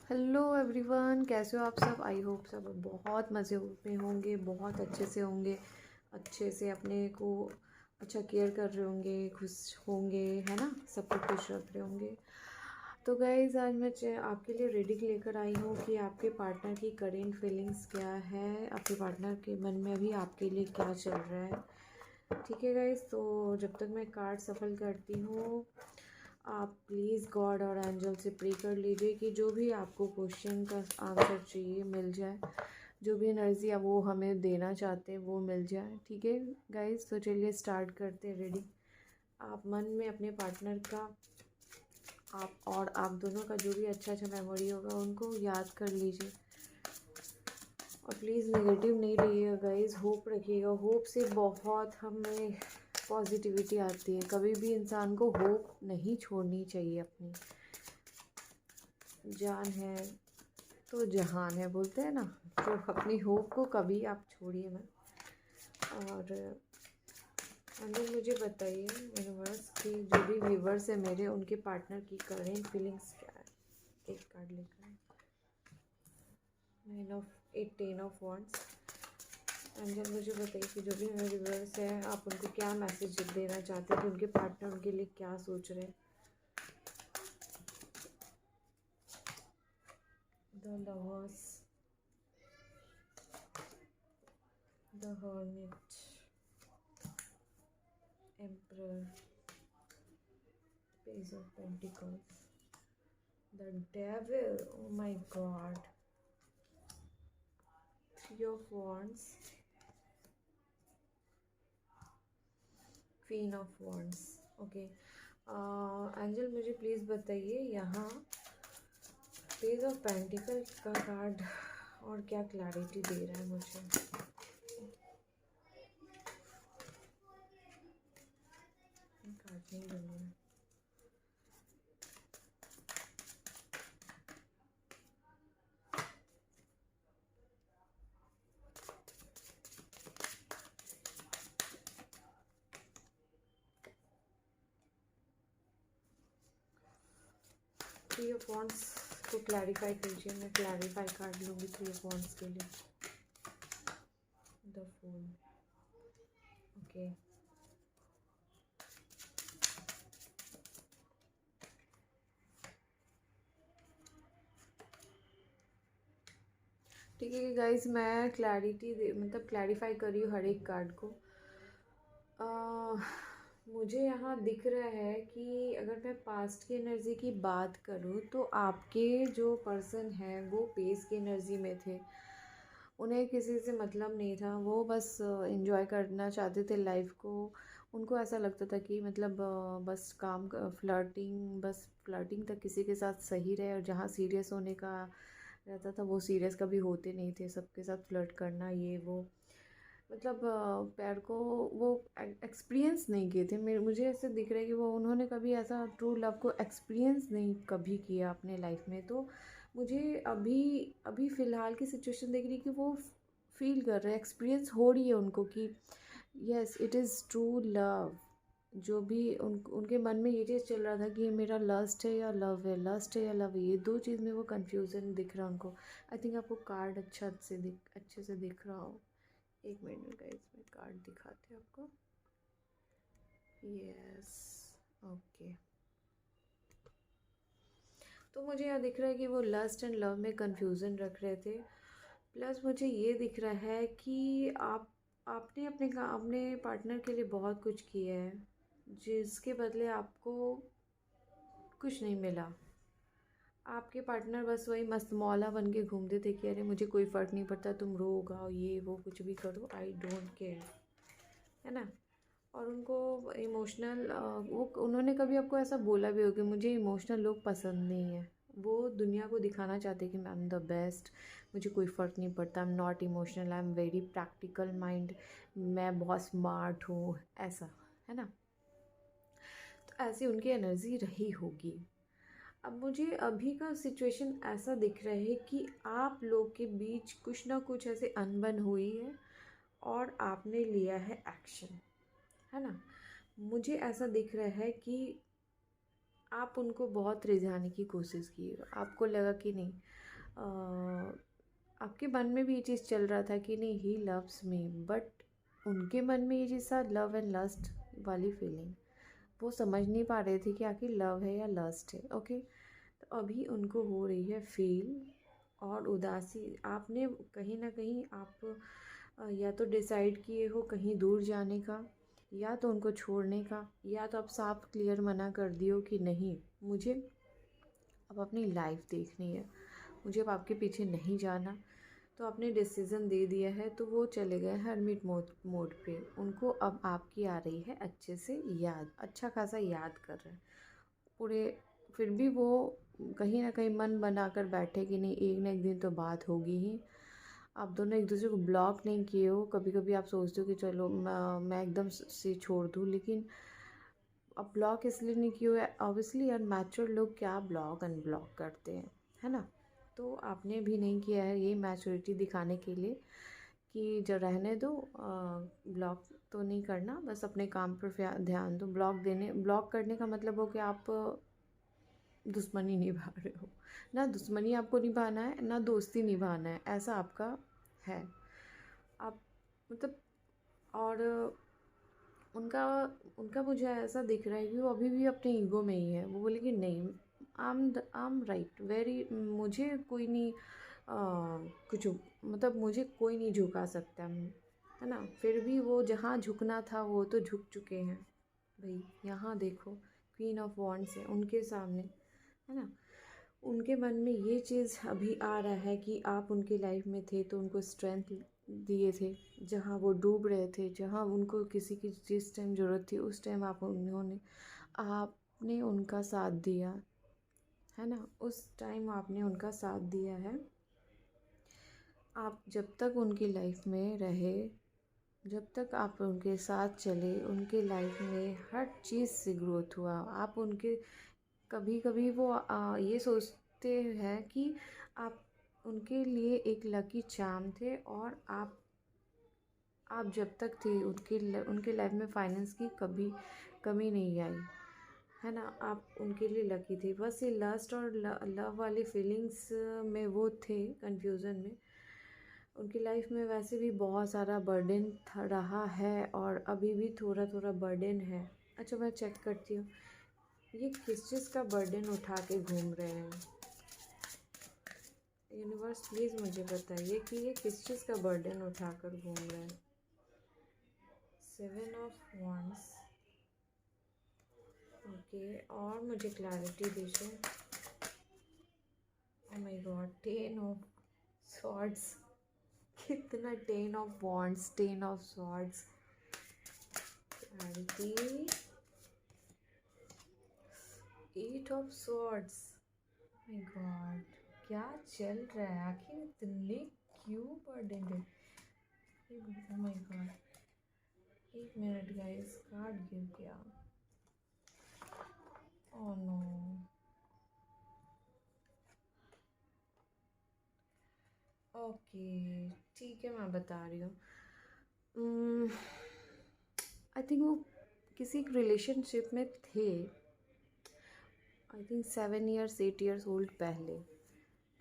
Hello everyone, कैसे हो आप सब। आई होप सब बहुत मज़े में होंगे, बहुत अच्छे से होंगे, अच्छे से अपने को अच्छा केयर कर रहे होंगे, खुश होंगे, है ना। सबको खुश रख रहे होंगे। तो गाइज़, आज मैं आपके लिए रीडिंग लेकर आई हूँ कि आपके पार्टनर की करेंट फीलिंग्स क्या है, आपके पार्टनर के मन में अभी आपके लिए क्या चल रहा है। ठीक है गाइज़, तो जब तक मैं कार्ड सफल करती हूँ, आप प्लीज़ गॉड और एंजल से प्रे कर लीजिए कि जो भी आपको क्वेश्चन का आंसर चाहिए मिल जाए, जो भी एनर्जी आप वो हमें देना चाहते हैं वो मिल जाए। ठीक है गाइस, तो चलिए स्टार्ट करते हैं रीडिंग। आप मन में अपने पार्टनर का आप दोनों का जो भी अच्छा अच्छा मेमोरी होगा उनको याद कर लीजिए। और प्लीज़ नेगेटिव नहीं रहिएगा गाइस, होप रखिएगा। होप से बहुत हमें पॉजिटिविटी आती है। कभी भी इंसान को होप नहीं छोड़नी चाहिए। अपनी जान है तो जहान है, बोलते हैं ना। तो अपनी होप को कभी आप छोड़िए मत। और अंदर मुझे बताइए यूनिवर्स की जो भी व्यूवर्स है मेरे, उनके पार्टनर की करेंट फीलिंग्स क्या है। एक कार्ड लेकर, 10 ऑफ वॉन्ड्स। अंजल मुझे बताइए कि जो भी मेरे व्यूवर्स है, आप उनको क्या मैसेज देना चाहते हैं कि उनके पार्टनर उनके लिए क्या सोच रहे हैं। The lovers, the hermit, emperor, page of pentacles, the devil, oh my god, 3 of wands, queen of wands। Okay angel मुझे प्लीज़ बताइए यहाँ पेज ऑफ पेंटिकल का कार्ड और क्या क्लैरिटी दे रहा है मुझे। कार्ड नहीं बन रहा है। थ्री ऑफ वॉन्ड्स को क्लैरिफाई कीजिए। मैं क्लैरिफाई कार्ड लूँगी थ्री ऑफ वॉन्ड्स के लिए। The fool, okay. ठीक है गाइस, मैं मतलब क्लैरिफाई कर रही हूँ हर एक कार्ड को। मुझे यहाँ दिख रहा है कि अगर मैं पास्ट की एनर्जी की बात करूँ तो आपके जो पर्सन हैं वो पेस की एनर्जी में थे। उन्हें किसी से मतलब नहीं था, वो बस एंजॉय करना चाहते थे लाइफ को। उनको ऐसा लगता था कि मतलब बस फ्लर्टिंग, बस फ्लर्टिंग तक किसी के साथ सही रहे, और जहाँ सीरियस होने का रहता था वो सीरियस कभी होते नहीं थे। सबके साथ फ्लर्ट करना ये वो, मतलब पैर को वो एक्सपीरियंस नहीं किए थे। मुझे ऐसे दिख रहा है कि वो उन्होंने कभी ऐसा ट्रू लव को एक्सपीरियंस नहीं कभी किया अपने लाइफ में। तो मुझे अभी अभी फ़िलहाल की सिचुएशन देख रही है कि वो फील कर रहे हैं, एक्सपीरियंस हो रही है उनको कि yes it is true love. जो भी उनके मन में ये चीज़ चल रहा था कि ये मेरा लस्ट है या लव है, लस्ट है या लव है, ये दो चीज़ में वो कन्फ्यूज़न दिख रहा है उनको। आई थिंक आपको कार्ड अच्छे से दिख रहा हो। एक मिनट गाइस, मैं कार्ड दिखाते हैं आपको। Yes, okay. तो मुझे यहाँ दिख रहा है कि वो लस्ट एंड लव में कंफ्यूजन रख रहे थे। प्लस मुझे ये दिख रहा है कि आपने अपने पार्टनर के लिए बहुत कुछ किया है, जिसके बदले आपको कुछ नहीं मिला। आपके पार्टनर बस वही मस्त मौला बन के घूमते थे कि अरे मुझे कोई फ़र्क नहीं पड़ता, तुम रो गाओ ये वो कुछ भी करो, आई डोंट केयर, है ना। और उनको इमोशनल वो उन्होंने कभी आपको ऐसा बोला भी हो कि मुझे इमोशनल लोग पसंद नहीं है। वो दुनिया को दिखाना चाहते कि आई एम द बेस्ट, मुझे कोई फ़र्क नहीं पड़ता, I am not emotional, I am very practical mind, मैं बहुत स्मार्ट हूँ, ऐसा, है ना। तो ऐसी उनकी एनर्जी रही होगी। अब मुझे अभी का सिचुएशन ऐसा दिख रहा है कि आप लोग के बीच कुछ ना कुछ ऐसे अनबन हुई है और आपने लिया है एक्शन, है ना। मुझे ऐसा दिख रहा है कि आप उनको बहुत रिझाने की कोशिश की, आपको लगा कि नहीं, आपके मन में भी ये चीज़ चल रहा था कि नहीं ही लव्स मी, बट उनके मन में ये चीज़ था लव एंड लस्ट वाली फीलिंग। वो समझ नहीं पा रहे थे कि आखिर लव है या लस्ट है। ओके, तो अभी उनको हो रही है फील और उदासी। आपने कहीं ना कहीं आप या तो डिसाइड किए हो कहीं दूर जाने का, या तो उनको छोड़ने का, या तो आप साफ क्लियर मना कर दियो कि नहीं, मुझे अब अपनी लाइफ देखनी है, मुझे अब आपके पीछे नहीं जाना। तो आपने डिसीज़न दे दिया है, तो वो चले गए हरमिट मोड पे। उनको अब आपकी आ रही है अच्छे से याद, अच्छा खासा याद कर रहे हैं पूरे। फिर भी वो कहीं ना कहीं मन बना कर बैठे कि नहीं, एक ना एक दिन तो बात होगी ही। आप दोनों एक दूसरे को ब्लॉक नहीं किए हो। कभी कभी आप सोचते हो कि चलो मैं एकदम से छोड़ दूँ, लेकिन अब ब्लॉक इसलिए नहीं किए हुए, ऑब्वियसली अनमैच्योर लोग क्या ब्लॉक अनब्लॉक करते हैं, है ना। तो आपने भी नहीं किया है ये मैच्योरिटी दिखाने के लिए कि जो रहने दो, ब्लॉक तो नहीं करना, बस अपने काम पर ध्यान दो। ब्लॉक करने का मतलब हो कि आप दुश्मनी निभा रहे हो। ना दुश्मनी आपको निभाना है, ना दोस्ती निभाना है, ऐसा आपका है। आप मतलब, और उनका उनका मुझे ऐसा दिख रहा है कि वो अभी भी अपने ईगो में ही है। वो बोले कि नहीं, आम राइट वेरी, मुझे कोई नहीं कुछ, मतलब मुझे कोई नहीं झुका सकता है ना। फिर भी वो जहाँ झुकना था वो तो झुक चुके हैं भाई। यहाँ देखो, क्वीन ऑफ वॉन्ड्स है उनके सामने, है ना। उनके मन में ये चीज़ अभी आ रहा है कि आप उनकी लाइफ में थे तो उनको स्ट्रेंथ दिए थे, जहाँ वो डूब रहे थे, जहाँ उनको किसी की जिस टाइम ज़रूरत थी उस टाइम आपने उनका साथ दिया, है ना। उस टाइम आपने उनका साथ दिया है। आप जब तक उनकी लाइफ में रहे, जब तक आप उनके साथ चले, उनके लाइफ में हर चीज़ से ग्रोथ हुआ। आप उनके, कभी कभी वो ये सोचते हैं कि आप उनके लिए एक लकी चार्म थे, और आप जब तक थे उनके लाइफ में फाइनेंस की कभी कमी नहीं आई, है ना। आप उनके लिए लकी थे। बस ये लस्ट और लव वाली फीलिंग्स में वो थे कंफ्यूजन में। उनकी लाइफ में वैसे भी बहुत सारा बर्डन रहा है, और अभी भी थोड़ा थोड़ा बर्डन है। अच्छा, मैं चेक करती हूँ ये किस चीज़ का बर्डन उठा के घूम रहे हैं। यूनिवर्स प्लीज़ मुझे बताइए कि ये किस चीज़ का बर्डन उठा कर घूम रहे हैं। 7 ऑफ वॉन्ड्स, ओके, और मुझे क्लैरिटी दीजिए। Oh my God, 10 of swords, कितना 10 of wands, 10 of swords, clarity, 8 of swords. My God, क्या चल रहा है आखिर, इतने क्यों बर्डन है। ओह माय गॉड, एक मिनट गाइस, कार्ड गिर गया। ओह नो, ओके, ठीक है, मैं बता रही हूँ। आई थिंक वो किसी रिलेशनशिप में थे, I think 7 years 8 years old पहले।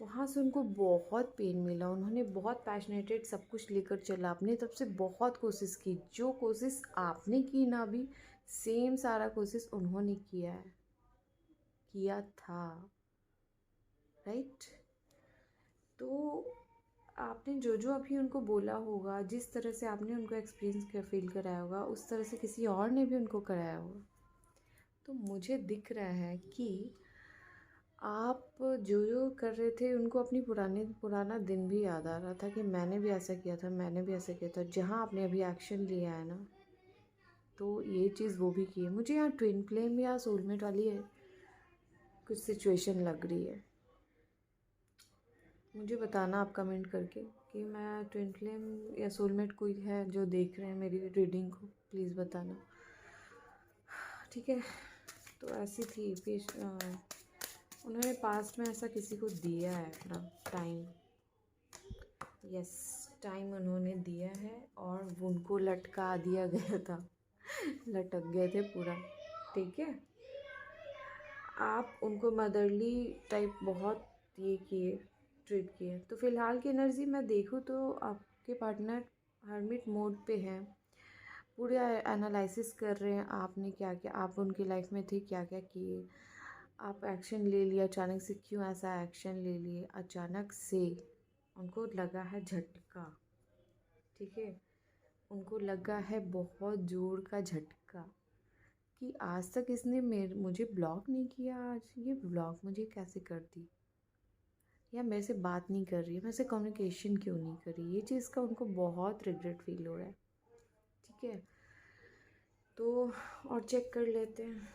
वहाँ से उनको बहुत पेन मिला, उन्होंने बहुत पैशनेटेड सब कुछ लेकर चला, आपने तब से बहुत कोशिश की। जो कोशिश आपने की ना, अभी सेम सारा कोशिश उन्होंने किया था, राइट। तो आपने जो जो अभी उनको बोला होगा, जिस तरह से आपने उनको एक्सपीरियंस फील कराया होगा, उस तरह से किसी और ने भी उनको कराया होगा। तो मुझे दिख रहा है कि आप जो जो कर रहे थे, उनको अपनी पुराना दिन भी याद आ रहा था कि मैंने भी ऐसा किया था, मैंने भी ऐसा किया था। जहाँ आपने अभी एक्शन लिया है ना, तो ये चीज़ वो भी की है। मुझे यहाँ ट्विन फ्लेम या सोलमेट वाली है कुछ सिचुएशन लग रही है। मुझे बताना आप कमेंट करके कि मैं ट्विन फ्लेम या सोलमेट कोई है जो देख रहे हैं मेरी रीडिंग को, प्लीज़ बताना, ठीक है। तो ऐसी थी फिर उन्होंने पास्ट में ऐसा किसी को दिया है अपना टाइम, यस, टाइम उन्होंने दिया है, और उनको लटका दिया गया था, लटक गए थे पूरा, ठीक है। आप उनको मदरली टाइप बहुत ये किए, ट्रीट किए। तो फ़िलहाल की एनर्जी मैं देखूँ तो आपके पार्टनर हर्मिट मोड पे हैं, पूरा एनालिसिस कर रहे हैं आपने क्या क्या, आप उनकी लाइफ में थे क्या क्या किए, आप एक्शन ले लिया, अचानक से क्यों ऐसा एक्शन ले लिए, अचानक से उनको लगा है झटका, ठीक है, उनको लगा है बहुत ज़ोर का झटका कि आज तक इसने मुझे ब्लॉक नहीं किया, आज ये ब्लॉक मुझे कैसे कर दी, या मेरे से बात नहीं कर रही है, मेरे से कम्युनिकेशन क्यों नहीं कर रही, ये चीज़ का उनको बहुत रिग्रेट फील हो रहा है। ठीक है, तो और चेक कर लेते हैं।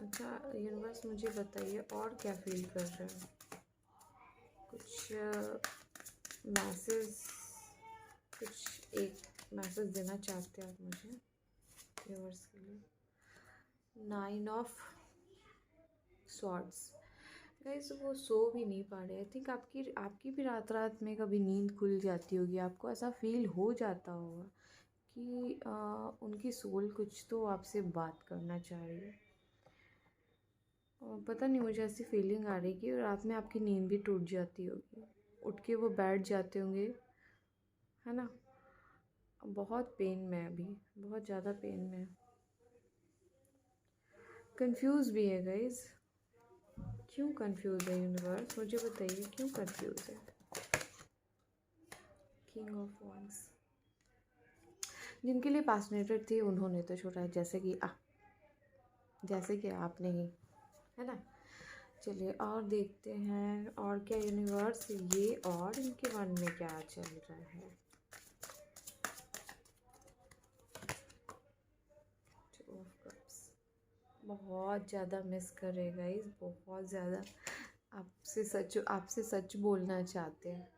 अच्छा यूनिवर्स मुझे बताइए और क्या फील कर रहे हैं, कुछ मैसेज, कुछ एक मैसेज देना चाहते हैं आप मुझे यूनिवर्स के लिए। 9 ऑफ स्वॉर्ड्स, गाइस वो सो भी नहीं पा रहे। आई थिंक आपकी भी रात रात में कभी नींद खुल जाती होगी, आपको ऐसा फील हो जाता होगा कि उनकी सोल कुछ तो आपसे बात करना चाह रही है। पता नहीं, मुझे ऐसी फीलिंग आ रही कि रात में आपकी नींद भी टूट जाती होगी, उठ के वो बैठ जाते होंगे, है ना। बहुत पेन में अभी, बहुत ज़्यादा पेन में, कंफ्यूज भी है गाइज। क्यों कंफ्यूज है यूनिवर्स, मुझे बताइए क्यों कंफ्यूज है। किंग ऑफ वॉन्ड्स, जिनके लिए पैशनेटेड थी उन्होंने तो छोड़ा है, जैसे कि आपने ही, है ना। चलिए और देखते हैं और क्या यूनिवर्स ये और इनके मन में क्या चल रहा है। टू ऑफ कप्स, बहुत ज़्यादा मिस करेगा इस, बहुत ज़्यादा आपसे सच बोलना चाहते हैं,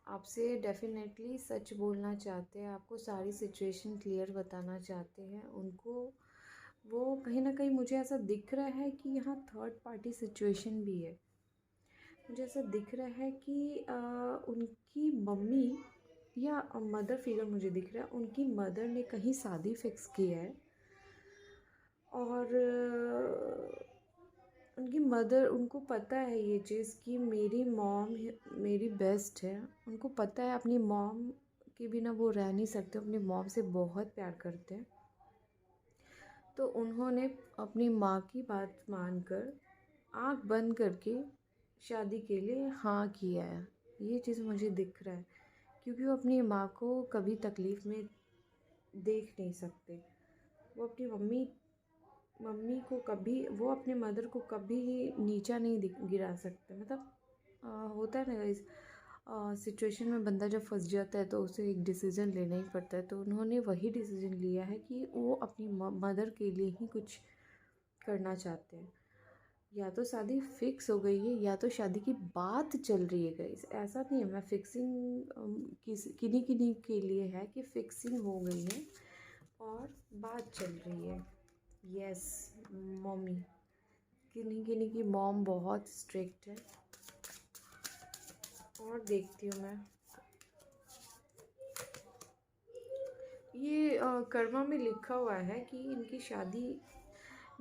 आपसे डेफिनेटली सच बोलना चाहते हैं, आपको सारी सिचुएशन क्लियर बताना चाहते हैं उनको। वो कहीं ना कहीं मुझे ऐसा दिख रहा है कि यहाँ थर्ड पार्टी सिचुएशन भी है, मुझे ऐसा दिख रहा है कि उनकी मम्मी या मदर फिगर मुझे दिख रहा है, उनकी मदर ने कहीं शादी फिक्स की है और उनकी मदर, उनको पता है ये चीज़ कि मेरी मॉम मेरी बेस्ट है, उनको पता है अपनी मॉम के बिना वो रह नहीं सकते, अपनी मॉम से बहुत प्यार करते हैं। तो उन्होंने अपनी माँ की बात मानकर आँख बंद करके शादी के लिए हाँ किया है, ये चीज़ मुझे दिख रहा है, क्योंकि वो अपनी माँ को कभी तकलीफ़ में देख नहीं सकते। वो अपनी मम्मी को कभी, वो अपने मदर को कभी नीचा नहीं गिरा सकते। मतलब होता है ना इस सिचुएशन में बंदा जब फंस जाता है तो उसे एक डिसीज़न लेना ही पड़ता है, तो उन्होंने वही डिसीज़न लिया है कि वो अपनी मदर के लिए ही कुछ करना चाहते हैं। या तो शादी फिक्स हो गई है या तो शादी की बात चल रही है गाइस, ऐसा नहीं है मैं फिक्सिंग किन्हीं के लिए है कि फिक्सिंग हो गई है और बात चल रही है। यस, मम्मी, किन्हीं की मॉम बहुत स्ट्रिक्ट है। और देखती हूँ मैं, ये कर्मा में लिखा हुआ है कि इनकी शादी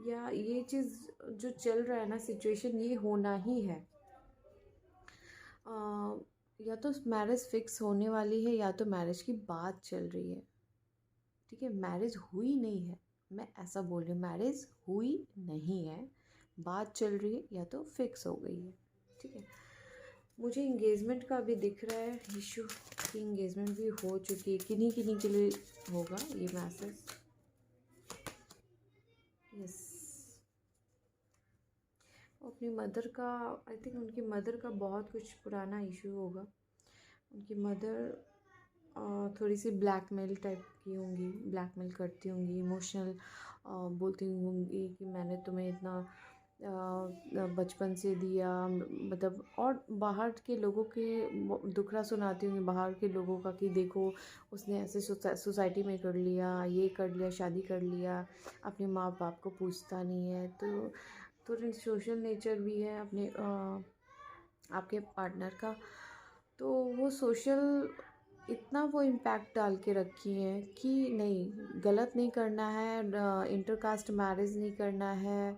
या ये चीज़ जो चल रहा है ना सिचुएशन, ये होना ही है। या तो मैरिज फिक्स होने वाली है या तो मैरिज की बात चल रही है। ठीक है, मैरिज हुई नहीं है, मैं ऐसा बोल रही हूँ, मैरिज हुई नहीं है, बात चल रही है या तो फिक्स हो गई है। ठीक है, मुझे इंगेजमेंट का भी दिख रहा है इशू कि इंगेजमेंट भी हो चुकी है, किन्हीं के लिए होगा ये मैसेज। यस, अपनी मदर का, आई थिंक उनकी मदर का बहुत कुछ पुराना इशू होगा। उनकी मदर थोड़ी सी ब्लैकमेल टाइप की होंगी, ब्लैकमेल करती होंगी, इमोशनल बोलती होंगी कि मैंने तुम्हें इतना बचपन से दिया, मतलब, और बाहर के लोगों के दुखड़ा सुनाती होंगी, बाहर के लोगों का कि देखो उसने ऐसे सोसाइटी में कर लिया, ये कर लिया, शादी कर लिया, अपने माँ बाप को पूछता नहीं है। तो थोड़ी सोशल नेचर भी है अपने आपके पार्टनर का, तो वो सोशल इतना वो इम्पैक्ट डाल के रखी हैं कि नहीं, गलत नहीं करना है, इंटरकास्ट मैरिज नहीं करना है,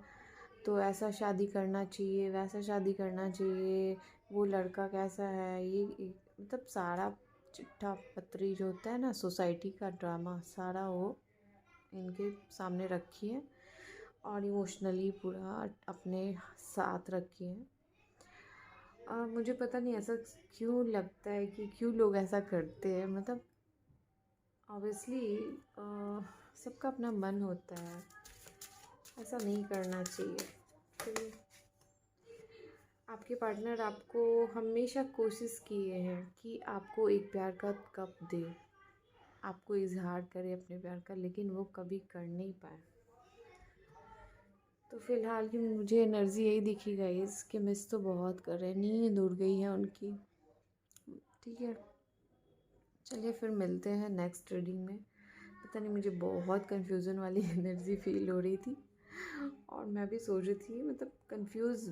तो ऐसा शादी करना चाहिए, वैसा शादी करना चाहिए, वो लड़का कैसा है, मतलब सारा चिट्ठा पत्री जो होता है ना, सोसाइटी का ड्रामा सारा वो इनके सामने रखी है और इमोशनली पूरा अपने साथ रखी है। मुझे पता नहीं ऐसा क्यों लगता है कि क्यों लोग ऐसा करते हैं, मतलब ऑब्वियसली सबका अपना मन होता है, ऐसा नहीं करना चाहिए। फिर आपके पार्टनर आपको हमेशा कोशिश किए हैं कि आपको एक प्यार का कप दे, आपको इजहार करे अपने प्यार का, लेकिन वो कभी कर नहीं पाए। तो फ़िलहाल की मुझे एनर्जी यही दिखी गाइस कि मिस तो बहुत कर रहे हैं, नींद उड़ गई है उनकी। ठीक है, चलिए फिर मिलते हैं नेक्स्ट रीडिंग में। पता नहीं, मुझे बहुत कन्फ्यूज़न वाली एनर्जी फील हो रही थी और मैं भी सोच रही थी, मतलब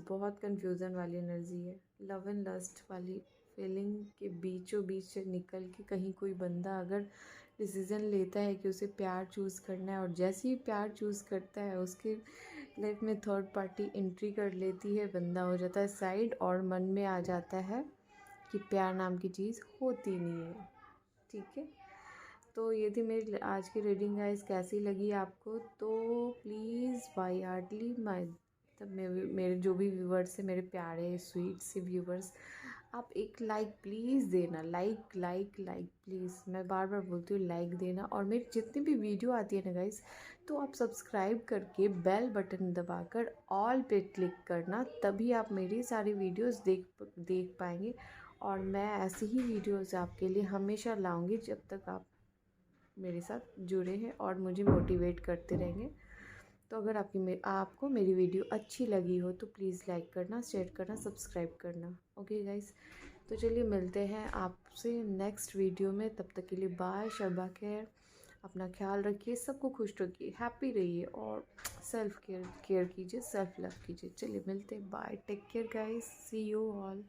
बहुत कन्फ्यूज़न वाली एनर्जी है, लव एंड लस्ट वाली फीलिंग के बीचों बीच से निकल के कहीं कोई बंदा अगर डिसीज़न लेता है कि उसे प्यार चूज़ करना है और जैसे ही प्यार चूज़ करता है उसके लाइफ में थर्ड पार्टी एंट्री कर लेती है, बंदा हो जाता है साइड और मन में आ जाता है कि प्यार नाम की चीज़ होती नहीं है। ठीक है, तो ये थी मेरी आज की रीडिंग गाइस। कैसी लगी आपको? तो प्लीज़ बाई हार्डली मतलब मेरे जो भी व्यूवर्स हैं, मेरे प्यारे स्वीट से व्यूवर्स, आप एक लाइक प्लीज़ देना, लाइक लाइक लाइक प्लीज़, मैं बार बार बोलती हूँ लाइक देना। और मेरी जितनी भी वीडियो आती है ना गाइस, तो आप सब्सक्राइब करके बेल बटन दबाकर ऑल पे क्लिक करना, तभी आप मेरी सारी वीडियोस देख पाएंगे। और मैं ऐसी ही वीडियोस आपके लिए हमेशा लाऊंगी जब तक आप मेरे साथ जुड़े हैं और मुझे मोटिवेट करते रहेंगे। तो अगर आपको मेरी वीडियो अच्छी लगी हो तो प्लीज़ लाइक करना, शेयर करना, सब्सक्राइब करना। ओके गाइस, तो चलिए मिलते हैं आपसे नेक्स्ट वीडियो में। तब तक के लिए बाय, शबा खैर, अपना ख्याल रखिए, सबको खुश रखिए, हैप्पी रहिए और सेल्फ केयर कीजिए, सेल्फ लव कीजिए। चलिए मिलते हैं, bye, take care guys, see you all.